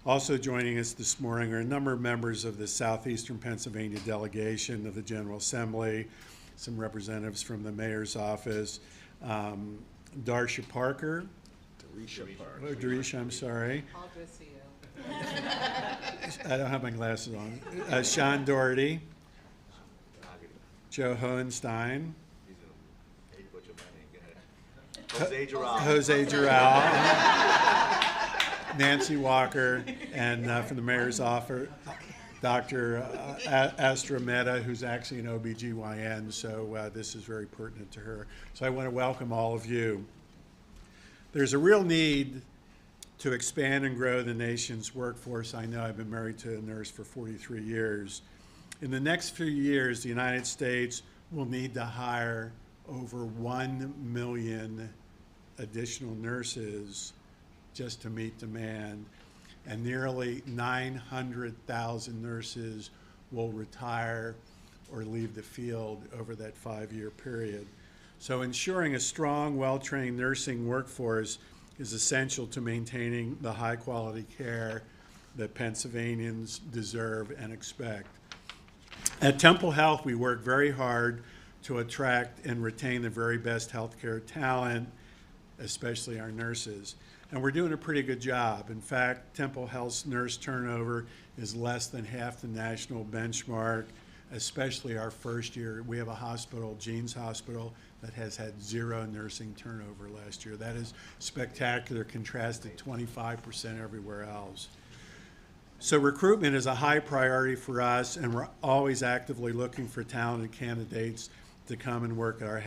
Also joining us this morning are a number of members of the Southeastern Pennsylvania delegation of the General Assembly, some representatives from the mayor's office, Darsha Parker. Darisha, I'm sorry. I'll just see you. I don't have my glasses on. Sean Doherty, Joe Hohenstein, Jose Giral, Nancy Walker, and from the mayor's office, Dr. Astra Mehta, who's actually an OBGYN, so this is very pertinent to her. So I want to welcome all of you. There's a real need to expand and grow the nation's workforce. I know I've been married to a nurse for 43 years. In the next few years, the United States will need to hire over 1 million additional nurses just to meet demand, and nearly 900,000 nurses will retire or leave the field over that 5-year period. So ensuring a strong, well-trained nursing workforce is essential to maintaining the high-quality care that Pennsylvanians deserve and expect. At Temple Health, we work very hard to attract and retain the very best healthcare talent, especially our nurses. And we're doing a pretty good job. In fact, Temple Health's nurse turnover is less than half the national benchmark, especially our first year. We have a hospital, Jean's Hospital, that has had 0 nursing turnover last year. That is spectacular, contrasted 25% everywhere else. So recruitment is a high priority for us, and we're always actively looking for talented candidates to come and work at our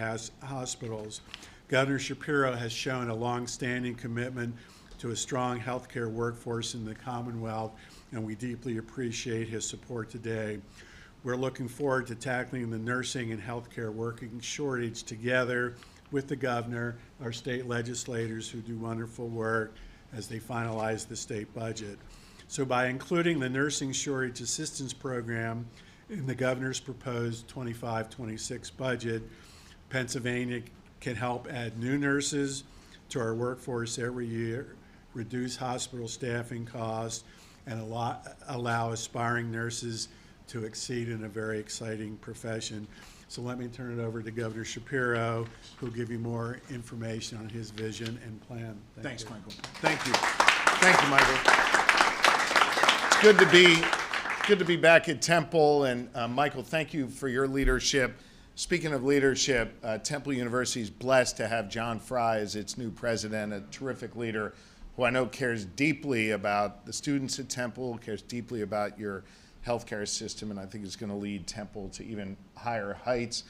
hospitals. Governor Shapiro has shown a long-standing commitment to a strong healthcare workforce in the Commonwealth, and we deeply appreciate his support today. We're looking forward to tackling the nursing and healthcare working shortage together with the governor, our state legislators who do wonderful work as they finalize the state budget. So by including the Nursing Shortage Assistance Program in the governor's proposed 25-26 budget, Pennsylvania can help add new nurses to our workforce every year, reduce hospital staffing costs, and allow aspiring nurses to exceed in a very exciting profession. So let me turn it over to Governor Shapiro, who'll give you more information on his vision and plan. Thanks, Michael. Thank you. Thank you, Michael. It's good to be back at Temple, and Michael, thank you for your leadership. Speaking of leadership, Temple University is blessed to have John Fry as its new president, a terrific leader who I know cares deeply about the students at Temple, cares deeply about your healthcare system, and I think is going to lead Temple to even higher heights.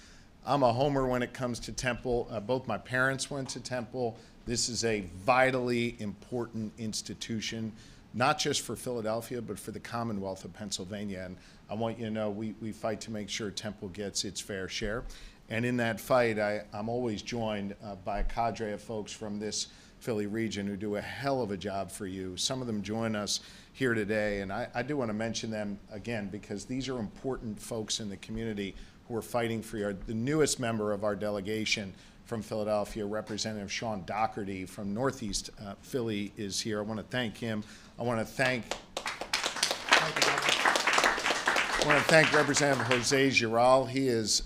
I'm a homer when it comes to Temple. Both my parents went to Temple. This is a vitally important institution, not just for Philadelphia, but for the Commonwealth of Pennsylvania. And I want you to know we fight to make sure Temple gets its fair share. And in that fight, I'm always joined by a cadre of folks from this Philly region who do a hell of a job for you. Some of them join us here today, and I do want to mention them again because these are important folks in the community who are fighting for you. The newest member of our delegation from Philadelphia, Representative Sean Doherty from Northeast Philly, is here. I want to thank him. I want to thank Representative Jose Giral. He is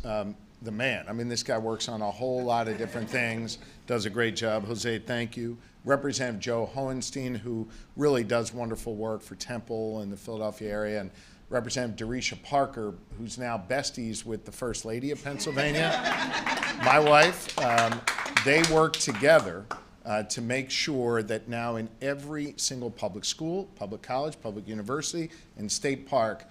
the man. I mean, this guy works on a whole lot of different things, does a great job. Jose, thank you. Representative Joe Hohenstein, who really does wonderful work for Temple and the Philadelphia area, and Representative Darisha Parker, who's now besties with the First Lady of Pennsylvania, my wife. They work together to make sure that now in every single public school, public college, public university, and state park,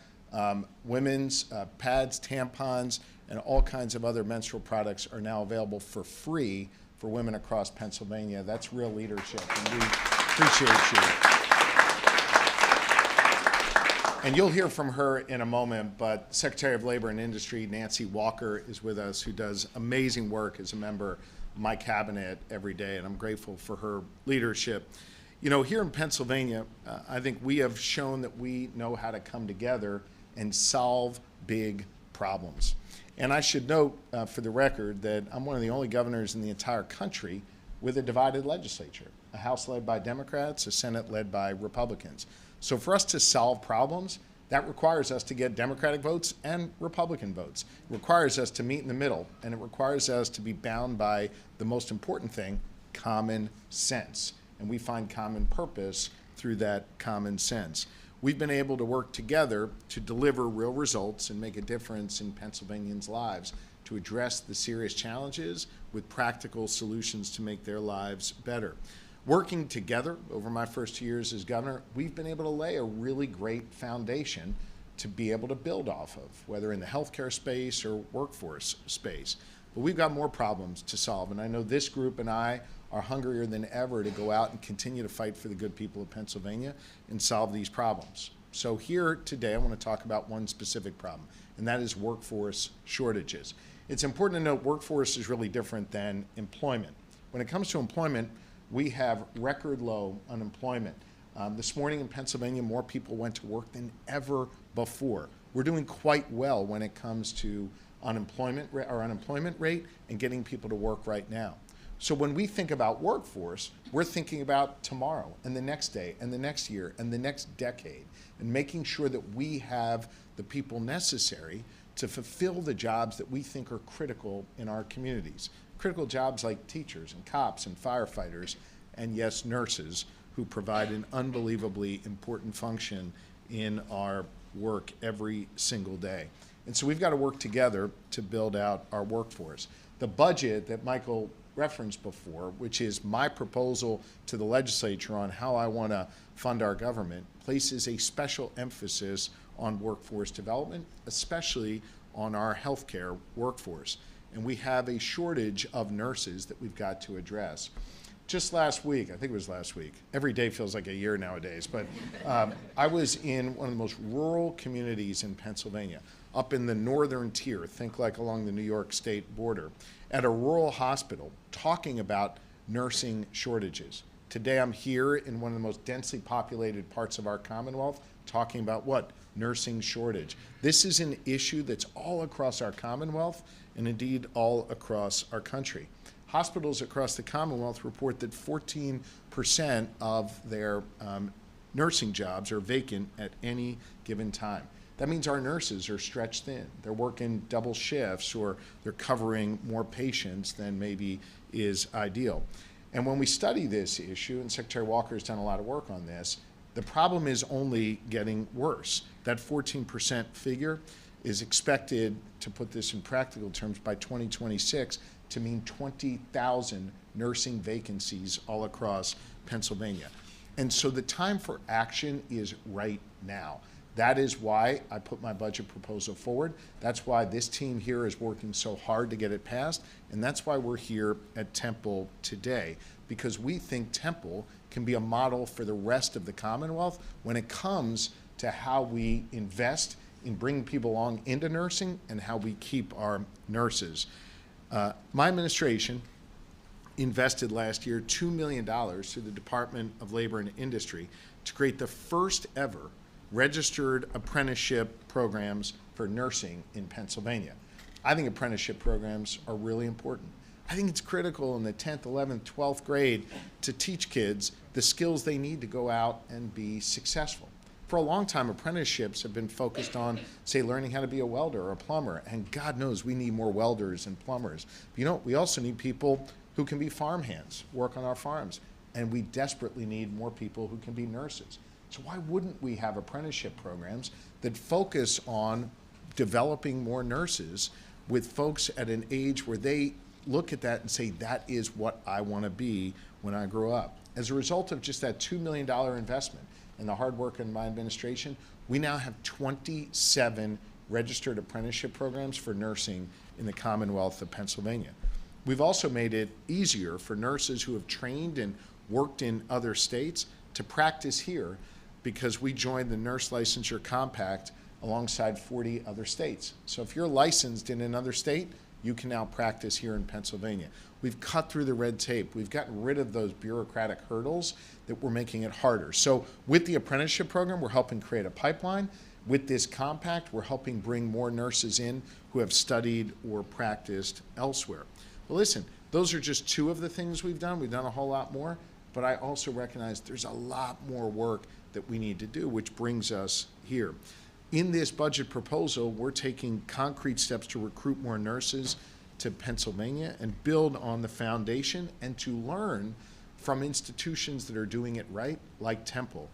women's pads, tampons, and all kinds of other menstrual products are now available for free for women across Pennsylvania. That's real leadership, and we appreciate you. And you'll hear from her in a moment, but Secretary of Labor and Industry Nancy Walker is with us, who does amazing work as a member of my cabinet every day, and I'm grateful for her leadership. You know, here in Pennsylvania, I think we have shown that we know how to come together and solve big problems. And I should note, for the record, that I'm one of the only governors in the entire country with a divided legislature. a House led by Democrats, a Senate led by Republicans. So for us to solve problems, that requires us to get Democratic votes and Republican votes. It requires us to meet in the middle, and it requires us to be bound by the most important thing, common sense. And we find common purpose through that common sense. We've been able to work together to deliver real results and make a difference in Pennsylvanians' lives, to address the serious challenges with practical solutions to make their lives better. Working together over my first 2 years as governor, we've been able to lay a really great foundation to be able to build off of, whether in the healthcare space or workforce space. But we've got more problems to solve, and I know this group and I are hungrier than ever to go out and continue to fight for the good people of Pennsylvania and solve these problems. So here today, I want to talk about one specific problem, and that is workforce shortages. It's important to note workforce is really different than employment. When it comes to employment, we have record low unemployment. This morning in Pennsylvania, more people went to work than ever before. We're doing quite well when it comes to our unemployment rate and getting people to work right now. So when we think about workforce, we're thinking about tomorrow and the next day and the next year and the next decade, and making sure that we have the people necessary to fulfill the jobs that we think are critical in our communities. Critical jobs like teachers and cops and firefighters and, yes, nurses, who provide an unbelievably important function in our work every single day. And so we've got to work together to build out our workforce. The budget that Michael referenced before, which is my proposal to the legislature on how I want to fund our government, places a special emphasis on workforce development, especially on our healthcare workforce. And we have a shortage of nurses that we've got to address. Just last week, I think it was last week, every day feels like a year nowadays, but I was in one of the most rural communities in Pennsylvania, up in the northern tier, think like along the New York State border, at a rural hospital, talking about nursing shortages. Today I'm here in one of the most densely populated parts of our Commonwealth, talking about what? Nursing shortage. This is an issue that's all across our Commonwealth and indeed all across our country. Hospitals across the Commonwealth report that 14% of their nursing jobs are vacant at any given time. That means our nurses are stretched thin. They're working double shifts, or they're covering more patients than maybe is ideal. And when we study this issue, and Secretary Walker has done a lot of work on this, the problem is only getting worse. That 14% figure is expected, to put this in practical terms, by 2026 to mean 20,000 nursing vacancies all across Pennsylvania. And so the time for action is right now. That is why I put my budget proposal forward. That's why this team here is working so hard to get it passed. And that's why we're here at Temple today, because we think Temple can be a model for the rest of the Commonwealth when it comes to how we invest in bringing people along into nursing and how we keep our nurses. My administration invested last year $2 million through the Department of Labor and Industry to create the first ever registered apprenticeship programs for nursing in Pennsylvania. I think apprenticeship programs are really important. I think it's critical in the 10th, 11th, 12th grade to teach kids the skills they need to go out and be successful. For a long time, apprenticeships have been focused on, say, learning how to be a welder or a plumber, and God knows we need more welders and plumbers. But you know, we also need people who can be farm hands, work on our farms, and we desperately need more people who can be nurses. So why wouldn't we have apprenticeship programs that focus on developing more nurses with folks at an age where they look at that and say, that is what I want to be when I grow up? As a result of just that $2 million investment and the hard work in my administration, we now have 27 registered apprenticeship programs for nursing in the Commonwealth of Pennsylvania. We've also made it easier for nurses who have trained and worked in other states to practice here, because we joined the Nurse Licensure Compact alongside 40 other states. So if you're licensed in another state, you can now practice here in Pennsylvania. We've cut through the red tape. We've gotten rid of those bureaucratic hurdles that were making it harder. So with the apprenticeship program, we're helping create a pipeline. With this compact, we're helping bring more nurses in who have studied or practiced elsewhere. Well, listen, those are just two of the things we've done. We've done a whole lot more. but I also recognize there's a lot more work that we need to do, which brings us here. In this budget proposal, we're taking concrete steps to recruit more nurses to Pennsylvania and build on the foundation and to learn from institutions that are doing it right, like Temple.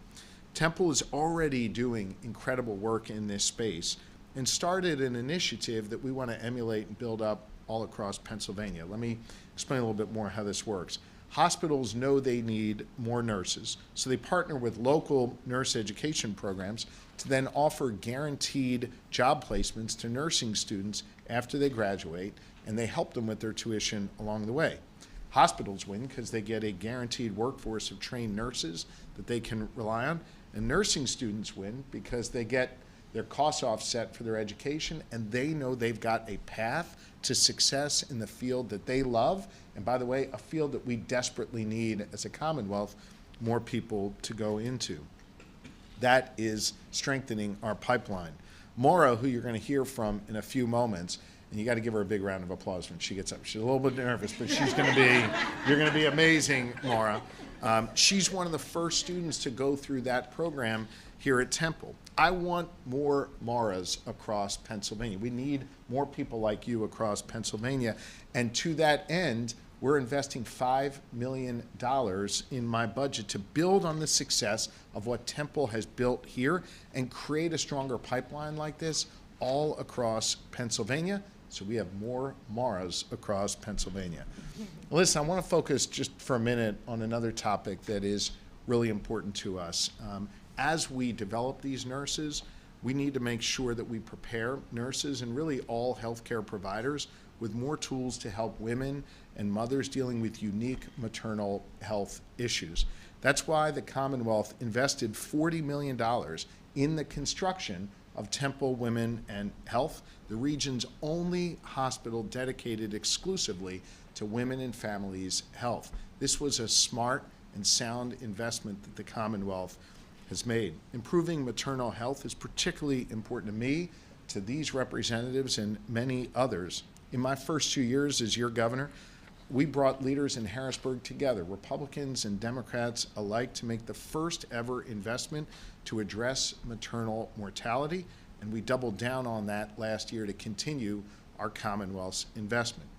Temple is already doing incredible work in this space and started an initiative that we want to emulate and build up all across Pennsylvania. Let me explain a little bit more how this works. Hospitals know they need more nurses, so they partner with local nurse education programs to then offer guaranteed job placements to nursing students after they graduate, and they help them with their tuition along the way. Hospitals win because they get a guaranteed workforce of trained nurses that they can rely on, and nursing students win because they get their costs offset for their education, and they know they've got a path to success in the field that they love, and by the way, a field that we desperately need as a Commonwealth more people to go into. That is strengthening our pipeline. Maura, who you're going to hear from in a few moments, and you got to give her a big round of applause when she gets up. She's a little bit nervous, but she's going to be, you're going to be amazing, Maura. She's one of the first students to go through that program here at Temple. I want more Mauras across Pennsylvania. We need more people like you across Pennsylvania. And to that end, we're investing $5 million in my budget to build on the success of what Temple has built here and create a stronger pipeline like this all across Pennsylvania, so we have more Mauras across Pennsylvania. Listen, I want to focus just for a minute on another topic that is really important to us. As we develop these nurses, we need to make sure that we prepare nurses and really all healthcare providers with more tools to help women and mothers dealing with unique maternal health issues. That's why the Commonwealth invested $40 million in the construction of Temple Women and Health, the region's only hospital dedicated exclusively to women and families' health. This was a smart and sound investment that the Commonwealth has made. Improving maternal health is particularly important to me, to these representatives, and many others. In my first 2 years as your governor, we brought leaders in Harrisburg together, Republicans and Democrats alike, to make the first ever investment to address maternal mortality, and we doubled down on that last year to continue our Commonwealth's investment.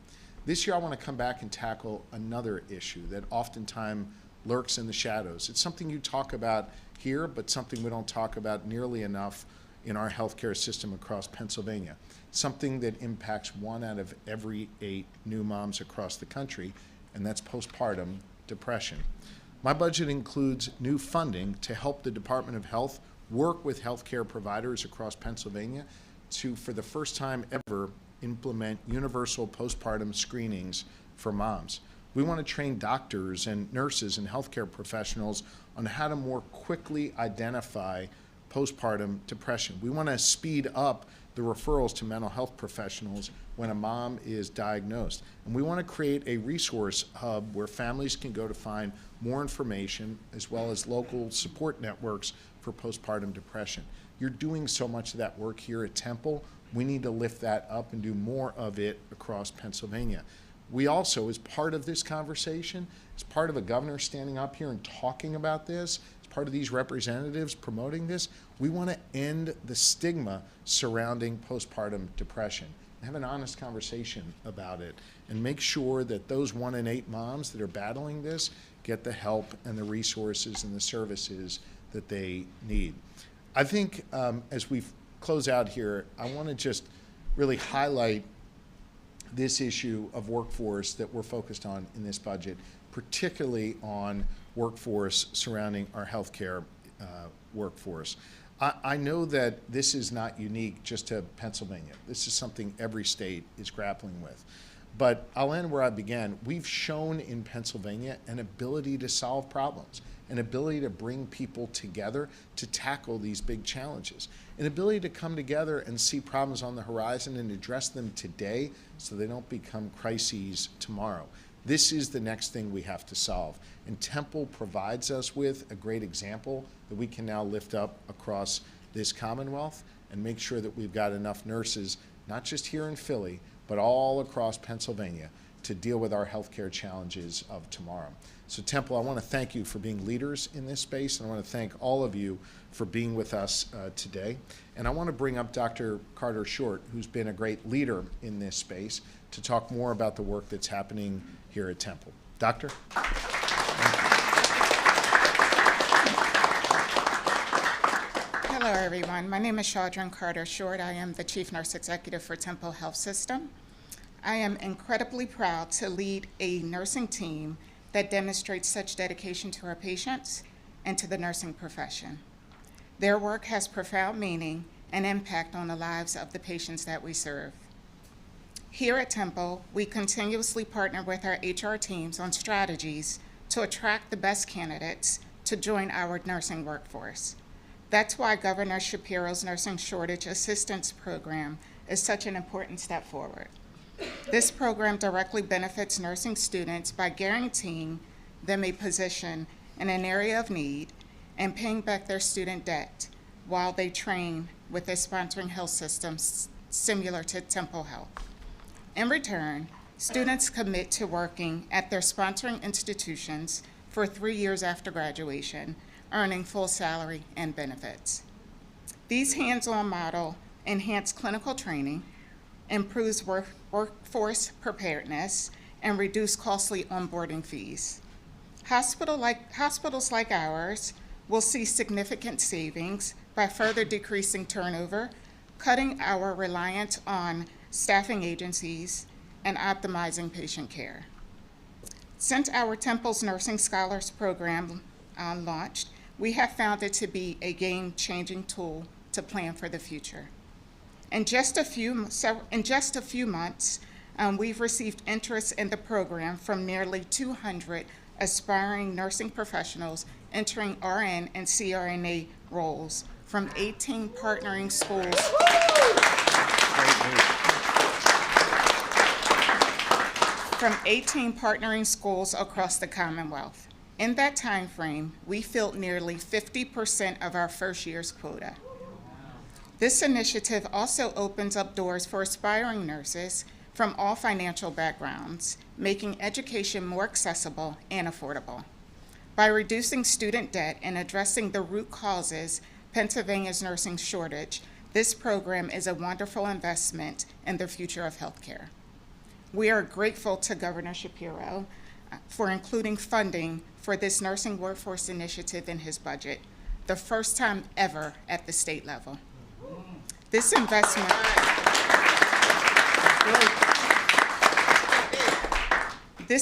This year I want to come back and tackle another issue that oftentimes lurks in the shadows. It's something you talk about here, but something we don't talk about nearly enough in our healthcare system across Pennsylvania. Something that impacts 1 out of every 8 new moms across the country, and that's postpartum depression. My budget includes new funding to help the Department of Health work with healthcare providers across Pennsylvania to, for the first time ever, implement universal postpartum screenings for moms. We want to train doctors and nurses and healthcare professionals on how to more quickly identify postpartum depression. We want to speed up the referrals to mental health professionals when a mom is diagnosed. And we want to create a resource hub where families can go to find more information, as well as local support networks for postpartum depression. You're doing so much of that work here at Temple. We need to lift that up and do more of it across Pennsylvania. We also, as part of this conversation, as part of a governor standing up here and talking about this, as part of these representatives promoting this, we want to end the stigma surrounding postpartum depression and have an honest conversation about it and make sure that those 1 in 8 moms that are battling this get the help and the resources and the services that they need. I think as we close out here, I want to just really highlight this issue of workforce that we're focused on in this budget, particularly on workforce surrounding our healthcare workforce. I know that this is not unique just to Pennsylvania. This is something every state is grappling with. But I'll end where I began. We've shown in Pennsylvania an ability to solve problems, an ability to bring people together to tackle these big challenges, an ability to come together and see problems on the horizon and address them today so they don't become crises tomorrow. This is the next thing we have to solve. And Temple provides us with a great example that we can now lift up across this Commonwealth and make sure that we've got enough nurses, not just here in Philly, but all across Pennsylvania, to deal with our healthcare challenges of tomorrow. So Temple, I want to thank you for being leaders in this space, and I want to thank all of you for being with us today. And I want to bring up Dr. Carter Short, who's been a great leader in this space, to talk more about the work that's happening here at Temple. Doctor? Hello, everyone. My name is Chaudron Carter Short. I am the Chief Nurse Executive for Temple Health System. I am incredibly proud to lead a nursing team that demonstrates such dedication to our patients and to the nursing profession. Their work has profound meaning and impact on the lives of the patients that we serve. Here at Temple, we continuously partner with our HR teams on strategies to attract the best candidates to join our nursing workforce. That's why Governor Shapiro's Nursing Shortage Assistance Program is such an important step forward. This program directly benefits nursing students by guaranteeing them a position in an area of need and paying back their student debt while they train with a sponsoring health system similar to Temple Health. In return, students commit to working at their sponsoring institutions for 3 years after graduation, earning full salary and benefits. These hands-on model enhance clinical training, improves workforce preparedness, and reduce costly onboarding fees. Hospitals like ours will see significant savings by further decreasing turnover, cutting our reliance on staffing agencies, and optimizing patient care. Since our Temple's Nursing Scholars Program launched, we have found it to be a game-changing tool to plan for the future. In just a few months, we've received interest in the program from nearly 200 aspiring nursing professionals entering RN and CRNA roles from 18 partnering schools. From 18 partnering schools across the Commonwealth. In that time frame, we filled nearly 50% of our first year's quota. This initiative also opens up doors for aspiring nurses from all financial backgrounds, making education more accessible and affordable. By reducing student debt and addressing the root causes Pennsylvania's nursing shortage, this program is a wonderful investment in the future of healthcare. We are grateful to Governor Shapiro for including funding for this nursing workforce initiative in his budget, the first time ever at the state level. This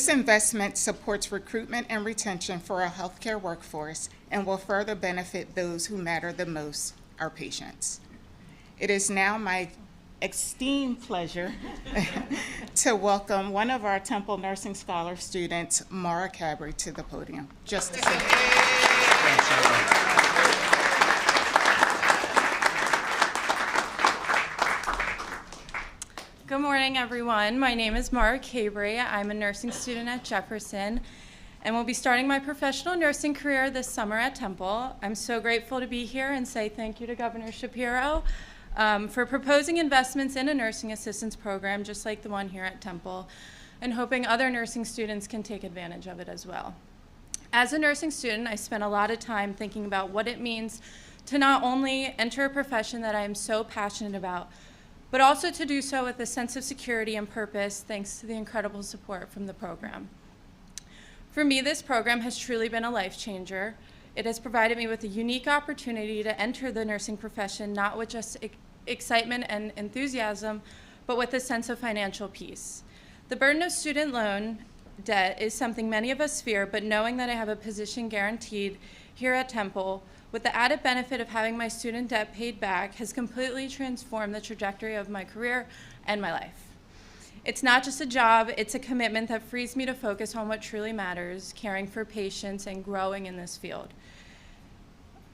investment supports recruitment and retention for our healthcare workforce and will further benefit those who matter the most, our patients. It is now my esteemed pleasure to welcome one of our Temple Nursing Scholar students, Mara Cabry, to the podium. Just a second. Good morning, everyone. My name is Mara Cabry. I'm a nursing student at Jefferson and will be starting my professional nursing career this summer at Temple. I'm so grateful to be here and say thank you to Governor Shapiro for proposing investments in a nursing assistance program just like the one here at Temple, and hoping other nursing students can take advantage of it as well. As a nursing student, I spent a lot of time thinking about what it means to not only enter a profession that I am so passionate about, but also to do so with a sense of security and purpose thanks to the incredible support from the program. For me, this program has truly been a life changer. It has provided me with a unique opportunity to enter the nursing profession, not with just excitement and enthusiasm, but with a sense of financial peace. The burden of student loan debt is something many of us fear, but knowing that I have a position guaranteed here at Temple, with the added benefit of having my student debt paid back, has completely transformed the trajectory of my career and my life. It's not just a job, it's a commitment that frees me to focus on what truly matters, caring for patients and growing in this field.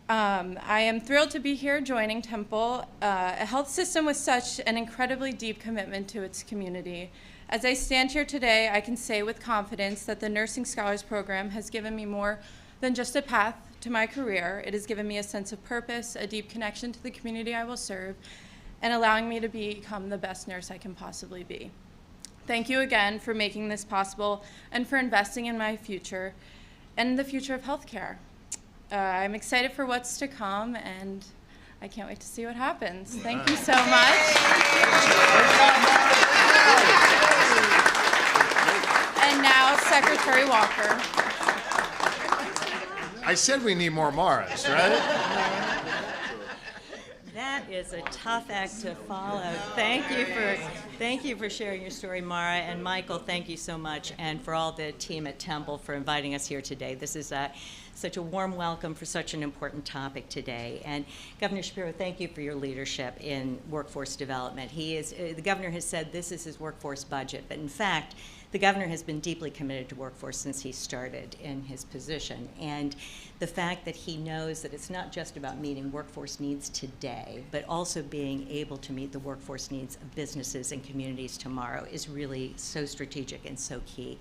I am thrilled to be here joining Temple, a health system with such an incredibly deep commitment to its community. As I stand here today, I can say with confidence that the Nursing Scholars Program has given me more than just a path to my career. It has given me a sense of purpose, a deep connection to the community I will serve, and allowing me to become the best nurse I can possibly be. Thank you again for making this possible and for investing in my future and the future of healthcare. I'm excited for what's to come, and I can't wait to see what happens. Thank you so much. And now, Secretary Walker. I said we need more Maras, right? That is a tough act to follow. Thank you for sharing your story, Mara. And Michael, thank you so much, and for all the team at Temple for inviting us here today. This is such a warm welcome for such an important topic today. And Governor Shapiro, thank you for your leadership in workforce development. The governor has said this is his workforce budget, but in fact, the governor has been deeply committed to workforce since he started in his position. And the fact that he knows that it's not just about meeting workforce needs today, but also being able to meet the workforce needs of businesses and communities tomorrow is really so strategic and so key.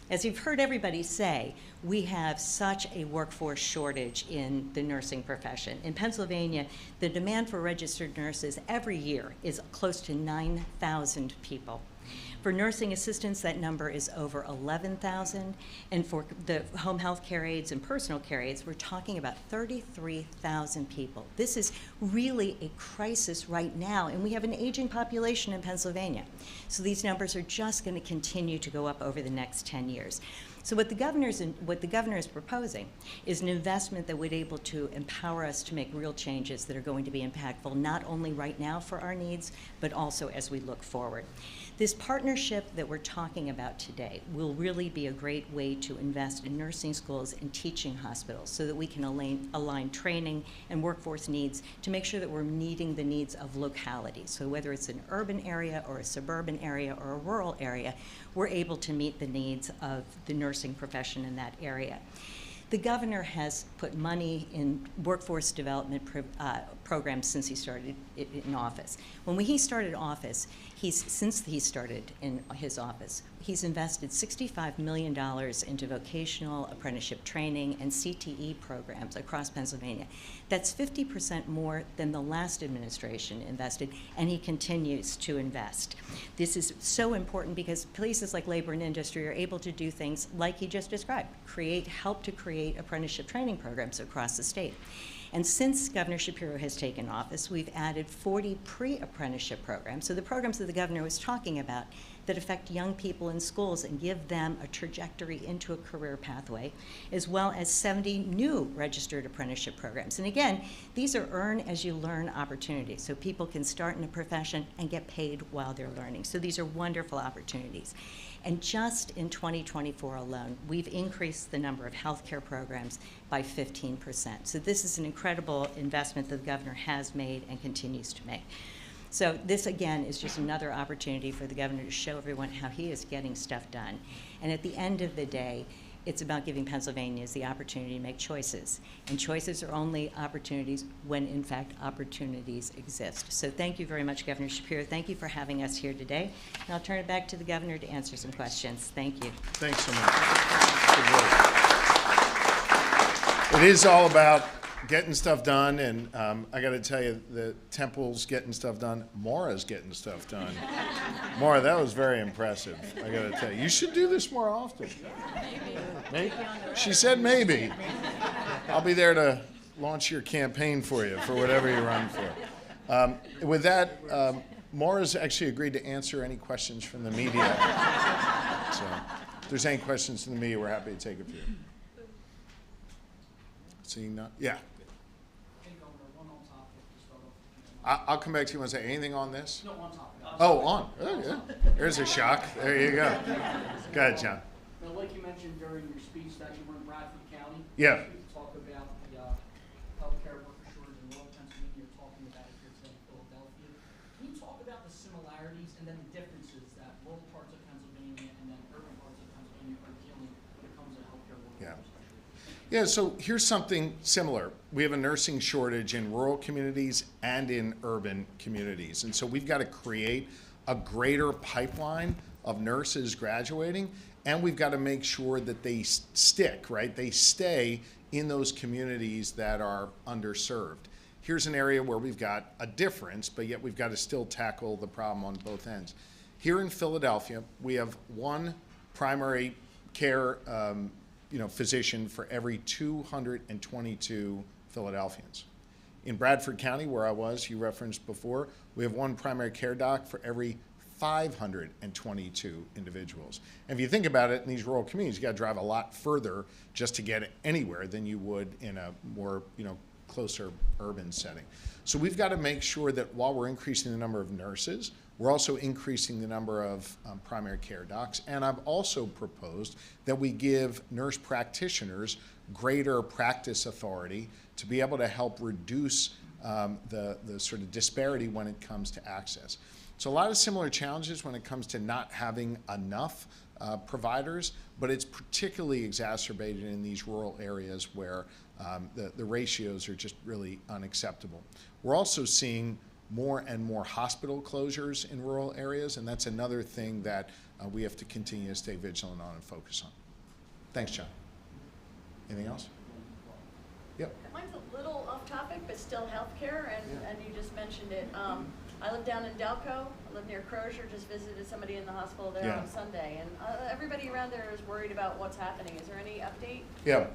As you've heard everybody say, we have such a workforce shortage in the nursing profession. In Pennsylvania, the demand for registered nurses every year is close to 9,000 people. For nursing assistants, that number is over 11,000. And for the home health care aides and personal care aides, we're talking about 33,000 people. This is really a crisis right now, and we have an aging population in Pennsylvania. So these numbers are just going to continue to go up over the next 10 years. So what the governor is proposing is an investment that would be able to empower us to make real changes that are going to be impactful, not only right now for our needs, but also as we look forward. This partnership that we're talking about today will really be a great way to invest in nursing schools and teaching hospitals so that we can align training and workforce needs to make sure that we're meeting the needs of localities. So whether it's an urban area or a suburban area or a rural area, we're able to meet the needs of the nursing profession in that area. The governor has put money in workforce development programs since he started in office. When he started office, since he started in his office, he's invested $65 million into vocational apprenticeship training and CTE programs across Pennsylvania. That's 50% more than the last administration invested, and he continues to invest. This is so important because places like labor and industry are able to do things like he just described, help to create apprenticeship training programs across the state. And since Governor Shapiro has taken office, we've added 40 pre-apprenticeship programs. So the programs that the governor was talking about that affect young people in schools and give them a trajectory into a career pathway, as well as 70 new registered apprenticeship programs. And again, these are earn-as-you-learn opportunities, so people can start in a profession and get paid while they're learning. So these are wonderful opportunities. And just in 2024 alone, we've increased the number of healthcare programs by 15%. So this is an incredible investment that the governor has made and continues to make. So this, again, is just another opportunity for the governor to show everyone how he is getting stuff done. And at the end of the day, it's about giving Pennsylvanians the opportunity to make choices. And choices are only opportunities when, in fact, opportunities exist. So thank you very much, Governor Shapiro. Thank you for having us here today. And I'll turn it back to the governor to answer some questions. Thank you. Thanks so much. Good work. It is all about getting stuff done, and I got to tell you, the Temple's getting stuff done. Maura's getting stuff done. Maura, that was very impressive. I got to tell you, you should do this more often. Maybe. She said maybe. I'll be there to launch your campaign for you for whatever you run for. With that, Maura's actually agreed to answer any questions from the media. So, if there's any questions from the media, we're happy to take a few. Seeing none? Yeah. I'll come back to you and say anything on this? No, on topic. Oh, on. Oh, yeah. There's a shock. There you go. Go ahead, John. Now, like you mentioned during your speech that you were in Bradford County. Yeah. You talk about the healthcare worker shortage in rural Pennsylvania. You're talking about it here today in Philadelphia. Can you talk about the similarities and then the differences that rural parts of Pennsylvania and then urban parts of Pennsylvania are dealing when it comes to healthcare workers? Yeah. Yeah, so here's something similar. We have a nursing shortage in rural communities and in urban communities. And so we've got to create a greater pipeline of nurses graduating, and we've got to make sure that they stick, right? They stay in those communities that are underserved. Here's an area where we've got a difference, but yet we've got to still tackle the problem on both ends. Here in Philadelphia, we have one primary care physician for every 222 Philadelphians. In Bradford County, where I was, you referenced before, we have one primary care doc for every 522 individuals. And if you think about it, in these rural communities, you got to drive a lot further just to get anywhere than you would in a more, closer urban setting. So we've got to make sure that while we're increasing the number of nurses, we're also increasing the number of primary care docs. And I've also proposed that we give nurse practitioners greater practice authority to be able to help reduce the sort of disparity when it comes to access. So a lot of similar challenges when it comes to not having enough providers, but it's particularly exacerbated in these rural areas where the ratios are just really unacceptable. We're also seeing more and more hospital closures in rural areas, and that's another thing that we have to continue to stay vigilant on and focus on. Thanks, John. Anything else? Yep. Mine's a little off topic, but still healthcare, and you just mentioned it. I live down in Delco. I live near Crozier. Just visited somebody in the hospital there on Sunday, and everybody around there is worried about what's happening. Is there any update? Yeah.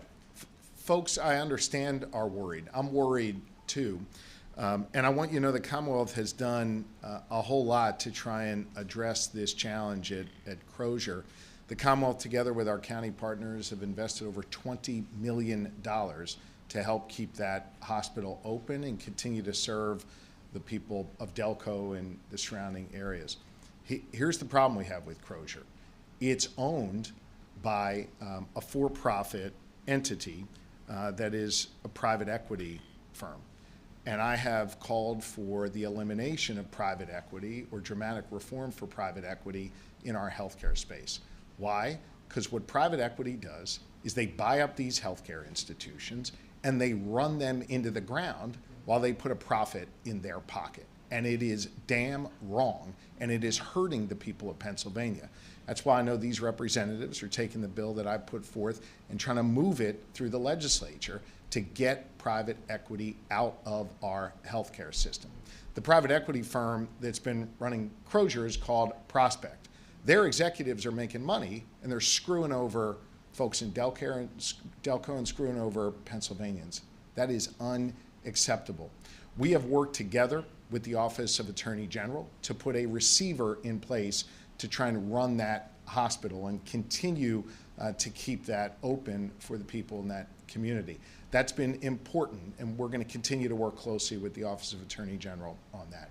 Folks, I understand are worried. I'm worried too. And I want you to know the Commonwealth has done a whole lot to try and address this challenge at Crozier. The Commonwealth, together with our county partners, have invested over $20 million to help keep that hospital open and continue to serve the people of Delco and the surrounding areas. Here's the problem we have with Crozier. It's owned by a for-profit entity that is a private equity firm. And I have called for the elimination of private equity or dramatic reform for private equity in our healthcare space. Why? Because what private equity does is they buy up these healthcare institutions and they run them into the ground while they put a profit in their pocket. And it is damn wrong, and it is hurting the people of Pennsylvania. That's why I know these representatives are taking the bill that I put forth and trying to move it through the legislature to get private equity out of our healthcare system. The private equity firm that's been running Crozier is called Prospect. Their executives are making money, and they're screwing over folks in Delco and screwing over Pennsylvanians. That is unacceptable. We have worked together with the Office of Attorney General to put a receiver in place to try and run that hospital and continue to keep that open for the people in that community. That's been important, and we're going to continue to work closely with the Office of Attorney General on that.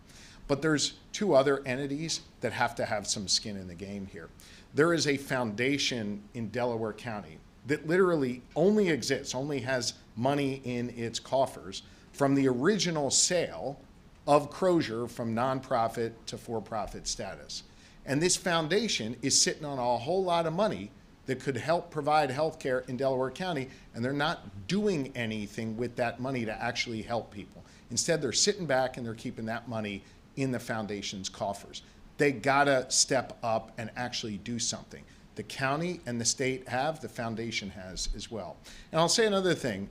But there's two other entities that have to have some skin in the game here. There is a foundation in Delaware County that literally only exists, only has money in its coffers from the original sale of Crozier from nonprofit to for-profit status. And this foundation is sitting on a whole lot of money that could help provide health care in Delaware County, and they're not doing anything with that money to actually help people. Instead, they're sitting back and they're keeping that money in the foundation's coffers. They gotta step up and actually do something. The county and the state have, the foundation has as well. And I'll say another thing.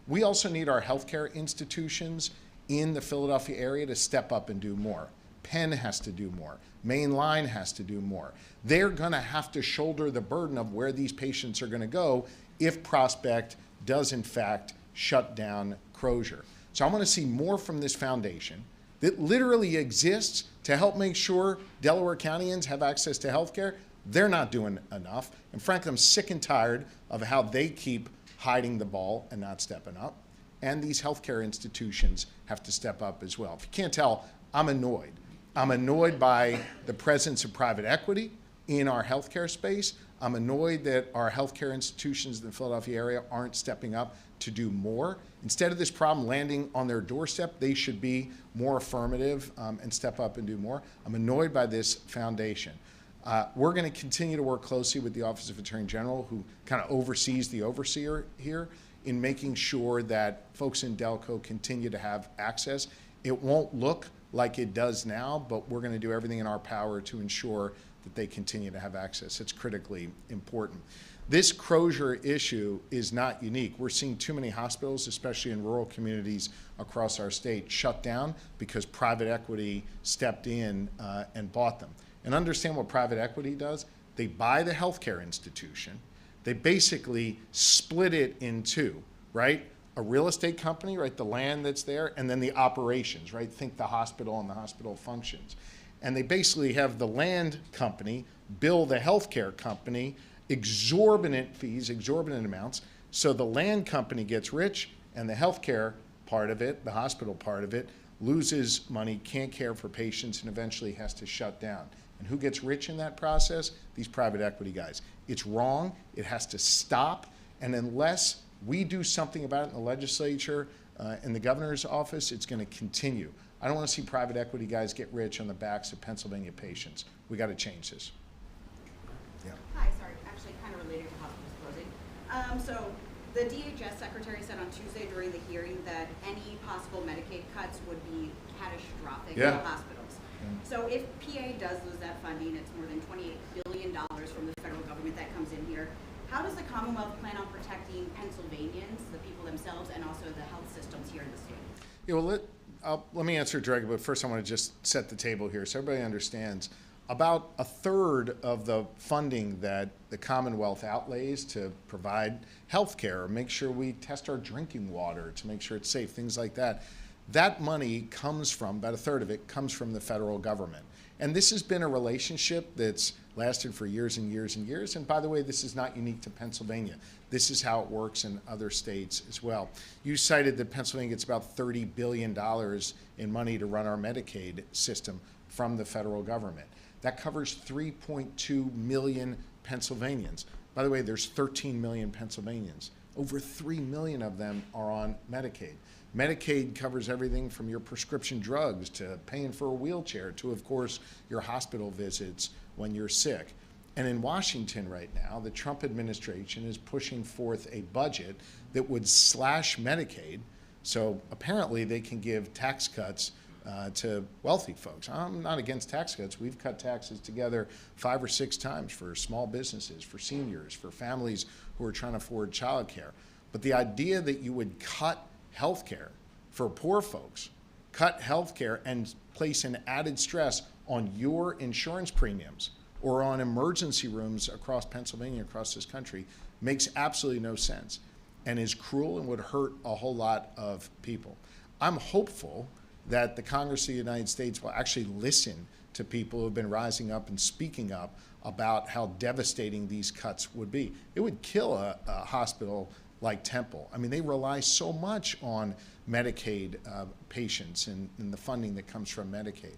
We also need our healthcare institutions in the Philadelphia area to step up and do more. Penn has to do more. Main Line has to do more. They're gonna have to shoulder the burden of where these patients are gonna go if Prospect does in fact shut down Crozier. So I wanna see more from this foundation that literally exists to help make sure Delaware Countyans have access to health care. They're not doing enough. And frankly, I'm sick and tired of how they keep hiding the ball and not stepping up. And these healthcare institutions have to step up as well. If you can't tell, I'm annoyed. I'm annoyed by the presence of private equity in our healthcare space. I'm annoyed that our healthcare institutions in the Philadelphia area aren't stepping up to do more. Instead of this problem landing on their doorstep, they should be more affirmative and step up and do more. I'm annoyed by this foundation. We're going to continue to work closely with the Office of Attorney General, who kind of oversees the overseer here, in making sure that folks in Delco continue to have access. It won't look like it does now, but we're going to do everything in our power to ensure that they continue to have access. It's critically important. This Crozier issue is not unique. We're seeing too many hospitals, especially in rural communities across our state, shut down because private equity stepped in and bought them. and understand what private equity does. They buy the healthcare institution. They basically split it in two, right? A real estate company, right, the land that's there, and then the operations, right? Think the hospital and the hospital functions. And they basically have the land company bill the healthcare company exorbitant fees, exorbitant amounts, so the land company gets rich and the healthcare part of it, the hospital part of it, loses money, can't care for patients, and eventually has to shut down. And who gets rich in that process? These private equity guys. It's wrong. It has to stop. And unless we do something about it in the legislature, in the governor's office, it's going to continue. I don't want to see private equity guys get rich on the backs of Pennsylvania patients. We got to change this. Yeah. Hi, sorry, actually kind of related to hospitals closing. So the DHS secretary said on Tuesday during the hearing that any possible Medicaid cuts would be catastrophic for the hospitals. So if PA does lose that funding, it's more than $28 billion from the federal government that comes in here. How does the Commonwealth plan on protecting Pennsylvanians, the people themselves, and also the health systems here in the state? Yeah, well, let me answer directly, but first I want to just set the table here so everybody understands. About a third of the funding that the Commonwealth outlays to provide health care, make sure we test our drinking water to make sure it's safe, things like that, that money comes from, about a third of it comes from the federal government. And this has been a relationship that's lasted for years and years and years. And by the way, this is not unique to Pennsylvania. This is how it works in other states as well. You cited that Pennsylvania gets about $30 billion in money to run our Medicaid system from the federal government. That covers 3.2 million Pennsylvanians. By the way, there's 13 million Pennsylvanians. Over 3 million of them are on Medicaid. Medicaid covers everything from your prescription drugs to paying for a wheelchair to, of course, your hospital visits when you're sick. And in Washington right now, the Trump administration is pushing forth a budget that would slash Medicaid. So apparently they can give tax cuts to wealthy folks. I'm not against tax cuts. We've cut taxes together 5 or 6 times for small businesses, for seniors, for families who are trying to afford childcare. But the idea that you would cut health care for poor folks, cut health care and place an added stress on your insurance premiums or on emergency rooms across Pennsylvania, across this country, makes absolutely no sense and is cruel and would hurt a whole lot of people. I'm hopeful that the Congress of the United States will actually listen to people who have been rising up and speaking up about how devastating these cuts would be. It would kill a hospital like Temple. I mean, they rely so much on Medicaid patients and the funding that comes from Medicaid.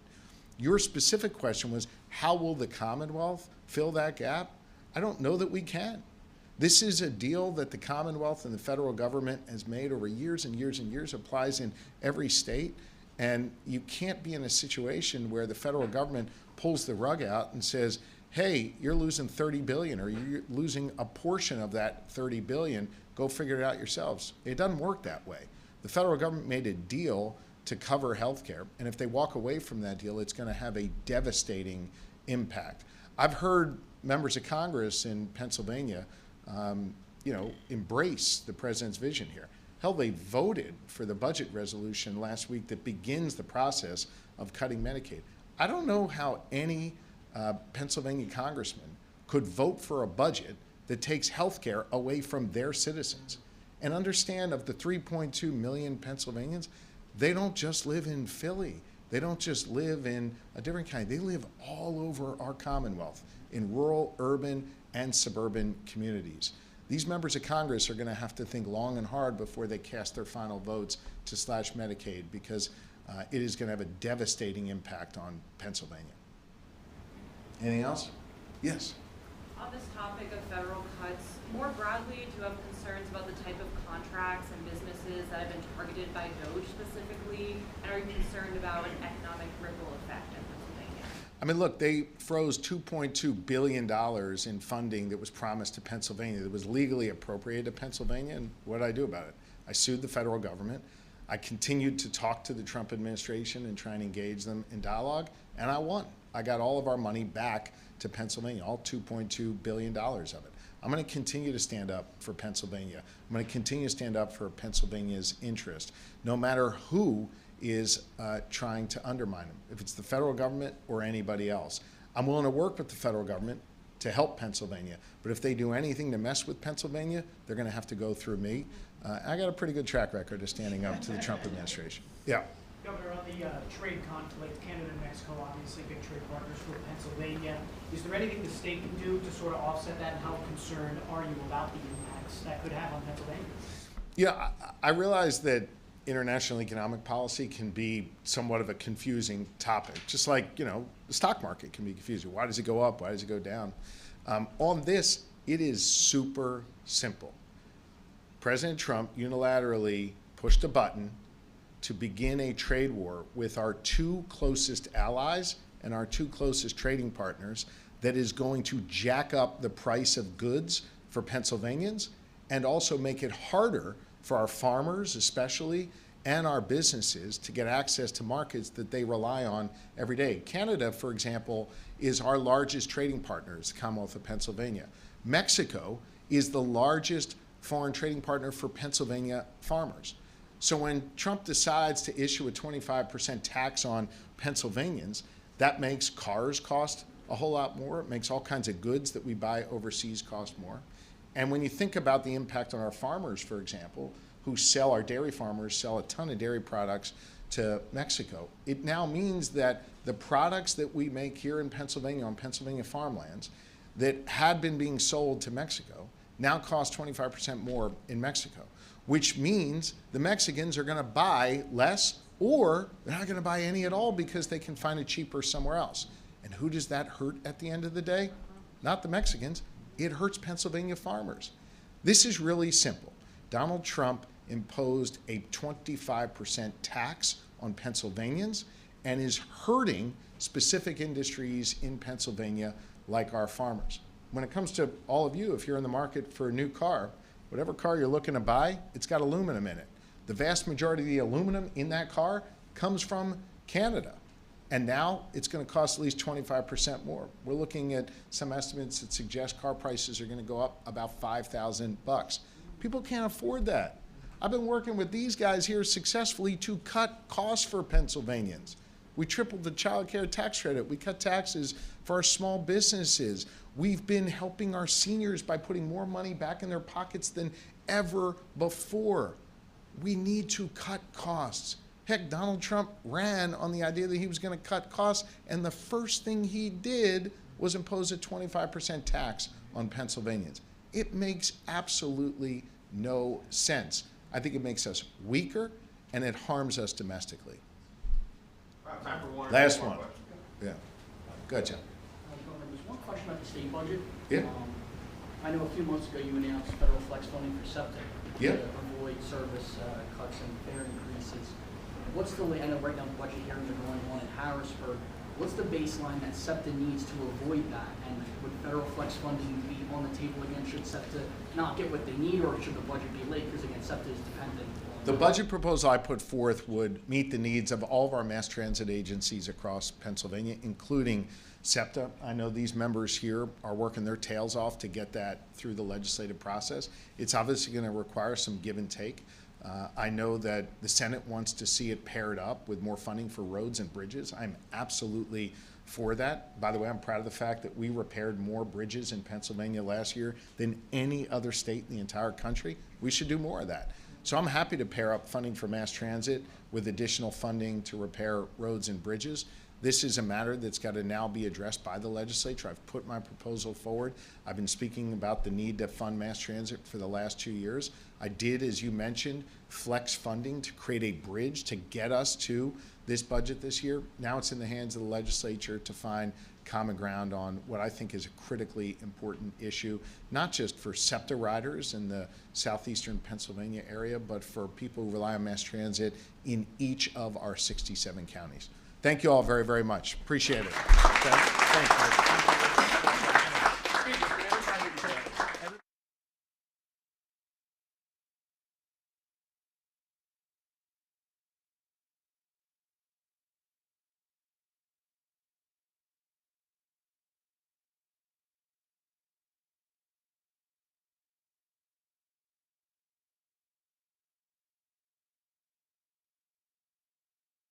Your specific question was, how will the Commonwealth fill that gap? I don't know that we can. This is a deal that the Commonwealth and the federal government has made over years and years and years, applies in every state, and you can't be in a situation where the federal government pulls the rug out and says, hey, you're losing $30 billion, or you're losing a portion of that $30 billion, go figure it out yourselves. It doesn't work that way. The federal government made a deal to cover health care, and if they walk away from that deal, it's going to have a devastating impact. I've heard members of Congress in Pennsylvania embrace the president's vision here. Hell, they voted for the budget resolution last week that begins the process of cutting Medicaid. I don't know how any Pennsylvania congressman could vote for a budget that takes health care away from their citizens. And understand, of the 3.2 million Pennsylvanians, they don't just live in Philly. They don't just live in a different kind. They live all over our Commonwealth, in rural, urban, and suburban communities. These members of Congress are going to have to think long and hard before they cast their final votes to slash Medicaid, because it is going to have a devastating impact on Pennsylvania. Anything else? Yes. On this topic of federal cuts, more broadly, do you have concerns about the type of contracts and businesses that have been targeted by DOGE specifically? And are you concerned about an economic ripple effect in Pennsylvania? I mean, look, they froze $2.2 billion in funding that was promised to Pennsylvania, that was legally appropriated to Pennsylvania, and what did I do about it? I sued the federal government. I continued to talk to the Trump administration and try and engage them in dialogue, and I won. I got all of our money back to Pennsylvania, all $2.2 billion of it. I'm going to continue to stand up for Pennsylvania. I'm going to continue to stand up for Pennsylvania's interest, no matter who is trying to undermine them, if it's the federal government or anybody else. I'm willing to work with the federal government to help Pennsylvania. But if they do anything to mess with Pennsylvania, they're going to have to go through me. I got a pretty good track record of standing up to the Trump administration. Yeah. Governor, on the trade conflict, Canada and Mexico, obviously big trade partners for Pennsylvania. Is there anything the state can do to sort of offset that, and how concerned are you about the impacts that could have on Pennsylvania? Yeah, I realize that international economic policy can be somewhat of a confusing topic, just like, the stock market can be confusing. Why does it go up? Why does it go down? On this, it is super simple. President Trump unilaterally pushed a button to begin a trade war with our two closest allies and our two closest trading partners that is going to jack up the price of goods for Pennsylvanians and also make it harder for our farmers especially and our businesses to get access to markets that they rely on every day. Canada, for example, is our largest trading partner, is the Commonwealth of Pennsylvania. Mexico is the largest foreign trading partner for Pennsylvania farmers. So when Trump decides to issue a 25% tax on Pennsylvanians, that makes cars cost a whole lot more. It makes all kinds of goods that we buy overseas cost more. And when you think about the impact on our farmers, for example, who sell, our dairy farmers sell a ton of dairy products to Mexico, it now means that the products that we make here in Pennsylvania on Pennsylvania farmlands that had been being sold to Mexico now cost 25% more in Mexico, which means the Mexicans are going to buy less, or they're not going to buy any at all because they can find it cheaper somewhere else. And who does that hurt at the end of the day? Not the Mexicans. It hurts Pennsylvania farmers. This is really simple. Donald Trump imposed a 25% tax on Pennsylvanians and is hurting specific industries in Pennsylvania like our farmers. When it comes to all of you, if you're in the market for a new car, whatever car you're looking to buy, it's got aluminum in it. The vast majority of the aluminum in that car comes from Canada. And now it's going to cost at least 25% more. We're looking at some estimates that suggest car prices are going to go up about $5,000. People can't afford that. I've been working with these guys here successfully to cut costs for Pennsylvanians. We tripled the child care tax credit. We cut taxes for our small businesses. We've been helping our seniors by putting more money back in their pockets than ever before. We need to cut costs. Heck, Donald Trump ran on the idea that he was going to cut costs, and the first thing he did was impose a 25% tax on Pennsylvanians. It makes absolutely no sense. I think it makes us weaker, and it harms us domestically. Time for one. Last one. Yeah. Gotcha. There's one question about the state budget. Yeah. I know a few months ago you announced federal flex funding for septic Yeah. to avoid service cuts and fare increases. What's the, I know right now the budget hearings are going on in Harrisburg. What's the baseline that SEPTA needs to avoid that? And would federal flex funding be on the table again? Should SEPTA not get what they need, or should the budget be late? Because again, SEPTA is dependent on The budget proposal I put forth would meet the needs of all of our mass transit agencies across Pennsylvania, including SEPTA. I know these members here are working their tails off to get that through the legislative process. It's obviously going to require some give and take. I know that the Senate wants to see it paired up with more funding for roads and bridges. I'm absolutely for that. By the way, I'm proud of the fact that we repaired more bridges in Pennsylvania last year than any other state in the entire country. We should do more of that. So I'm happy to pair up funding for mass transit with additional funding to repair roads and bridges. This is a matter that's got to now be addressed by the legislature. I've put my proposal forward. I've been speaking about the need to fund mass transit for the last 2 years. I did, as you mentioned, flex funding to create a bridge to get us to this budget this year. Now it's in the hands of the legislature to find common ground on what I think is a critically important issue, not just for SEPTA riders in the southeastern Pennsylvania area, but for people who rely on mass transit in each of our 67 counties. Thank you all very, very much. Appreciate it. Okay. Thanks.